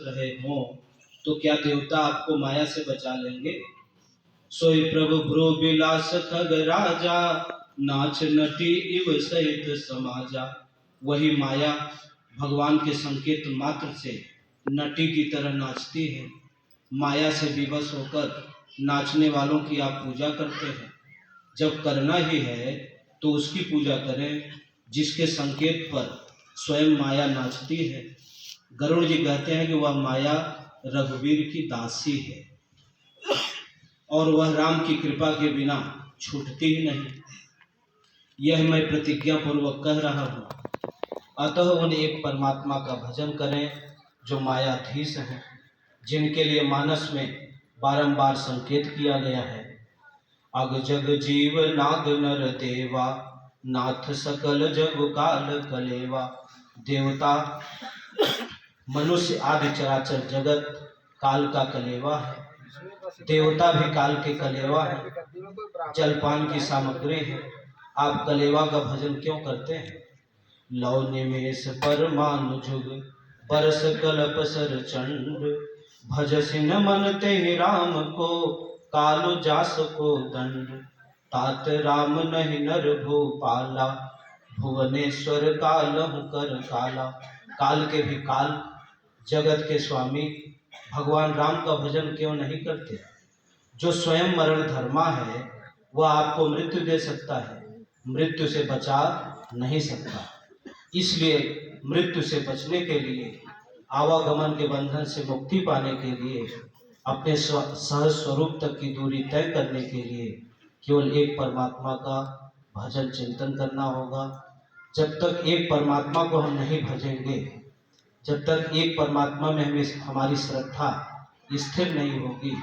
रहे हों तो क्या देवता आपको माया से बचा लेंगे। सोई प्रभु भ्रू विलास खग राजा, नाच नटी इव सहित समाजा। वही माया भगवान के संकेत मात्र से नटी की तरह नाचती है। माया से विवश होकर नाचने वालों की आप पूजा करते हैं। जब करना ही है तो उसकी पूजा करें जिसके संकेत पर स्वयं माया नाचती है। गरुड़ जी कहते हैं कि वह माया रघुवीर की दासी है और वह राम की कृपा के बिना छूटती ही नहीं। यह मैं प्रतिज्ञा पूर्वक कह रहा हूँ। अतः उन एक परमात्मा का भजन करें जो मायाधीश हैं, जिनके लिए मानस में बारंबार संकेत किया गया है। अग जग जीव नाग नर देवा, नाथ सकल जग काल कलेवा। देवता मनुष्य आदि चराचर जगत काल का कलेवा है। देवता भी काल के कलेवा है, जलपान की सामग्री है। आप कलेवा का भजन क्यों करते हैं। लौ निमेष परमानु जुग, बरस कल्प सर चंड। भज सिन मन ते राम को, कालु जास को दंड। तात राम नहीं नर भूपाला, भुवनेश्वर कालहु कर काला। काल के भी काल, जगत के स्वामी भगवान राम का भजन क्यों नहीं करते। जो स्वयं मरण धर्मा है वह आपको मृत्यु दे सकता है, मृत्यु से बचा नहीं सकता। इसलिए मृत्यु से बचने के लिए, आवागमन के बंधन से मुक्ति पाने के लिए, अपने सहज स्वरूप तक की दूरी तय करने के लिए केवल एक परमात्मा का भजन चिंतन करना होगा। जब तक एक परमात्मा को हम नहीं भजेंगे, जब तक एक परमात्मा में हमारी श्रद्धा स्थिर नहीं होगी,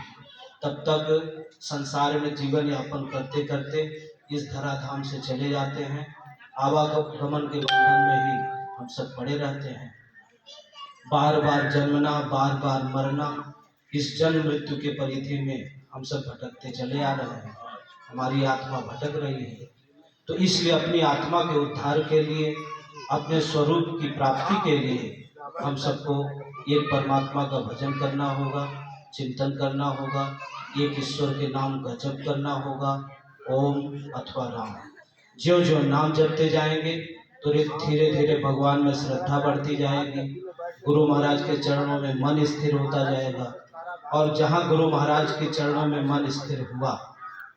तब तक संसार में जीवन यापन करते करते इस धराधाम से चले जाते हैं। आवागमन के बंधन में ही हम सब पड़े रहते हैं। बार बार जन्मना, बार बार मरना, इस जन्म मृत्यु के परिधि में हम सब भटकते चले आ रहे हैं। हमारी आत्मा भटक रही है। तो इसलिए अपनी आत्मा के उद्धार के लिए, अपने स्वरूप की प्राप्ति के लिए हम सबको एक परमात्मा का भजन करना होगा, चिंतन करना होगा, एक ईश्वर के नाम का जप करना होगा, ओम अथवा राम। जो जो नाम जपते जाएंगे तो धीरे धीरे भगवान में श्रद्धा बढ़ती जाएगी। गुरु महाराज के चरणों में मन स्थिर होता जाएगा। और जहाँ गुरु महाराज के चरणों में मन स्थिर हुआ,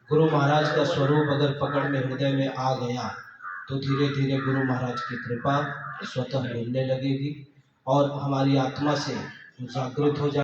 गुरु महाराज का स्वरूप अगर पकड़ में हृदय में आ गया, तो धीरे धीरे गुरु महाराज की कृपा स्वतः मिलने लगेगी और हमारी आत्मा से जागृत हो जाए।